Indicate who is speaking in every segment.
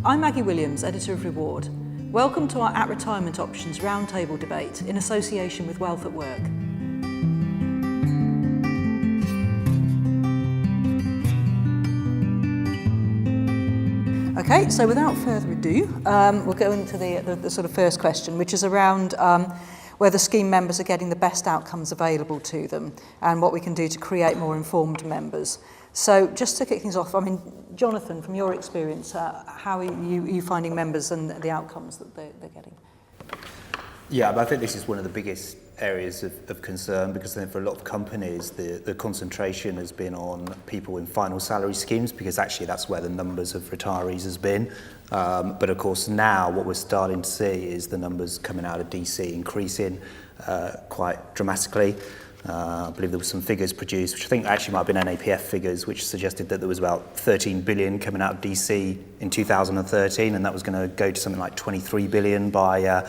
Speaker 1: I'm Maggie Williams, Editor of Reward. Welcome to our At Retirement Options Roundtable debate in association with Wealth at Work. Okay, so without further ado, we'll go into the sort of first question, which is around whether scheme members are getting the best outcomes available to them and what we can do to create more informed members. So just to kick things off, I mean, Jonathan, from your experience, how are you finding members and the outcomes that they're getting?
Speaker 2: Yeah, but I think this is one of the biggest areas of concern, because then for a lot of companies the concentration has been on people in final salary schemes, because actually that's where the numbers of retirees has been. But of course now what we're starting to see is the numbers coming out of DC increasing quite dramatically. I believe there were some figures produced, which I think actually might have been NAPF figures, which suggested that there was about 13 billion coming out of DC in 2013, and that was going to go to something like 23 billion by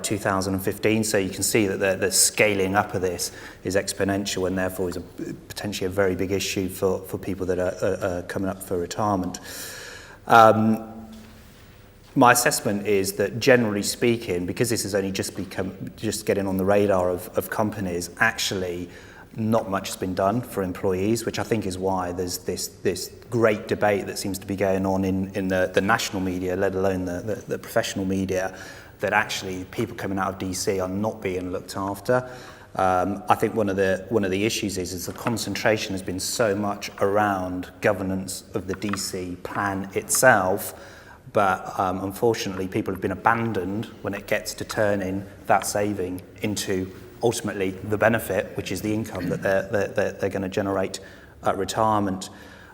Speaker 2: 2015. So you can see that the scaling up of this is exponential, and therefore is potentially a very big issue for people that are coming up for retirement. My assessment is that, generally speaking, because this has only just getting on the radar of companies, actually not much has been done for employees, which I think is why there's this great debate that seems to be going on in the national media, let alone the professional media, that actually people coming out of DC are not being looked after. I think one of the issues is the concentration has been so much around governance of the DC plan itself. But unfortunately, people have been abandoned when it gets to turning that saving into ultimately the benefit, which is the income that they're going to generate at retirement.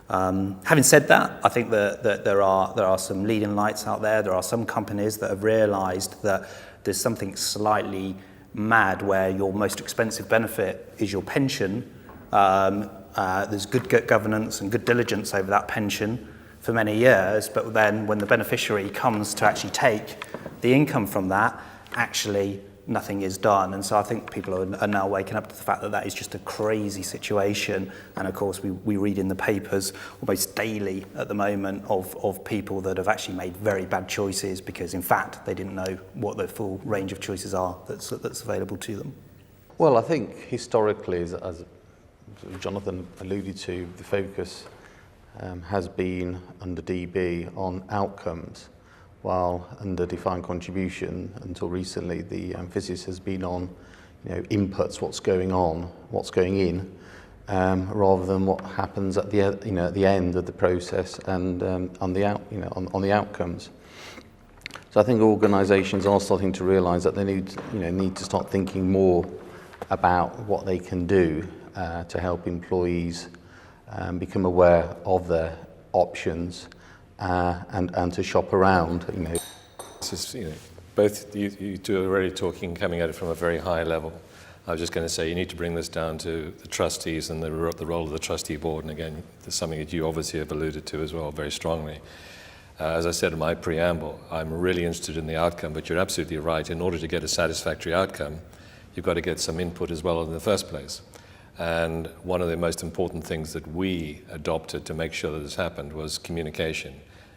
Speaker 2: Having said that, I think that there are some leading lights out there. There are some companies that have realised that there's something slightly mad where your most expensive benefit is your pension. There's good governance and good diligence over that pension for many years, but then when the beneficiary comes to actually take the income from that, actually nothing is done. And so I think people are now waking up to the fact that that is just a crazy situation. And of course we read in the papers almost daily at the moment of people that have actually made very bad choices because in fact they didn't know what the full range of choices are that's available to them.
Speaker 3: Well, I think historically, as Jonathan alluded to, the focus has been under DB on outcomes, while under defined contribution until recently the emphasis has been on inputs, what's going on, what's going in, rather than what happens at the at the end of the process and on the outcomes. So I think organisations are starting to realise that they need to start thinking more about what they can do to help employees become aware of their options and to shop around.
Speaker 4: This is, both you two are already talking, coming at it from a very high level. I was just going to say you need to bring this down to the trustees and the role of the trustee board. And again, there's something that you obviously have alluded to as well very strongly. As I said in my preamble, I'm really interested in the outcome, but you're absolutely right. In order to get a satisfactory outcome, you've got to get some input as well in the first place. And one of the most important things that we adopted to make sure that this happened was communication.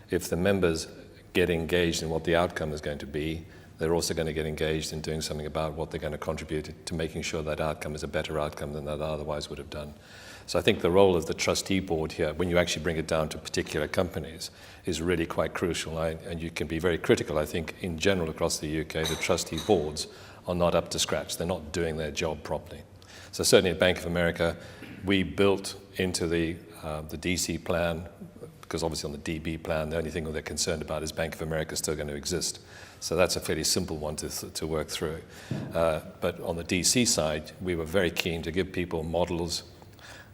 Speaker 4: If the members get engaged in what the outcome is going to be, they're also going to get engaged in doing something about what they're going to contribute to making sure that outcome is a better outcome than they otherwise would have done. So I think the role of the trustee board here, when you actually bring it down to particular companies, is really quite crucial. And you can be very critical, I think, in general across the UK, the trustee boards are not up to scratch. They're not doing their job properly. So certainly at Bank of America, we built into the DC plan, because obviously on the DB plan, the only thing they're concerned about is Bank of America is still going to exist. So that's a fairly simple one to work through. But on the DC side, we were very keen to give people models.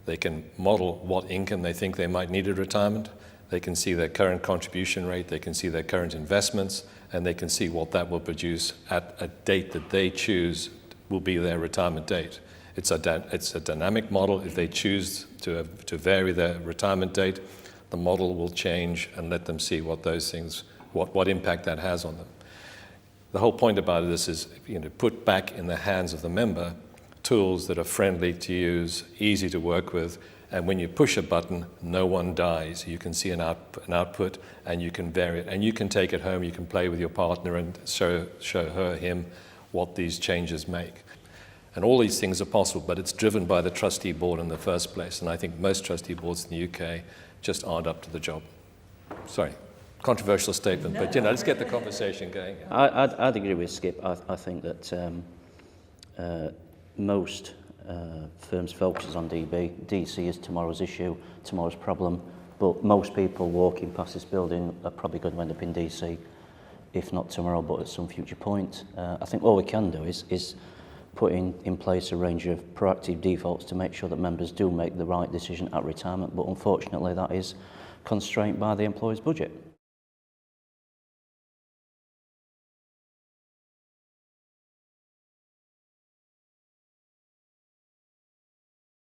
Speaker 4: They can model what income they think they might need at retirement. They can see their current contribution rate. They can see their current investments, and they can see what that will produce at a date that they choose will be their retirement date. It's a dynamic model. If they choose to vary their retirement date, the model will change and let them see what those things, what impact that has on them. The whole point about this is, put back in the hands of the member tools that are friendly to use, easy to work with, And when you push a button, no one dies. You can see an output, and you can vary it. And you can take it home, you can play with your partner and show her, him, what these changes make. And all these things are possible, but it's driven by the trustee board in the first place. And I think most trustee boards in the UK just aren't up to the job. Sorry, controversial statement, but let's get the conversation going.
Speaker 5: I'd agree with Skip. I think that most firms focus on DB. DC is tomorrow's issue, tomorrow's problem, but most people walking past this building are probably going to end up in DC, if not tomorrow, but at some future point. I think all we can do is put in place a range of proactive defaults to make sure that members do make the right decision at retirement, but unfortunately that is constrained by the employer's budget.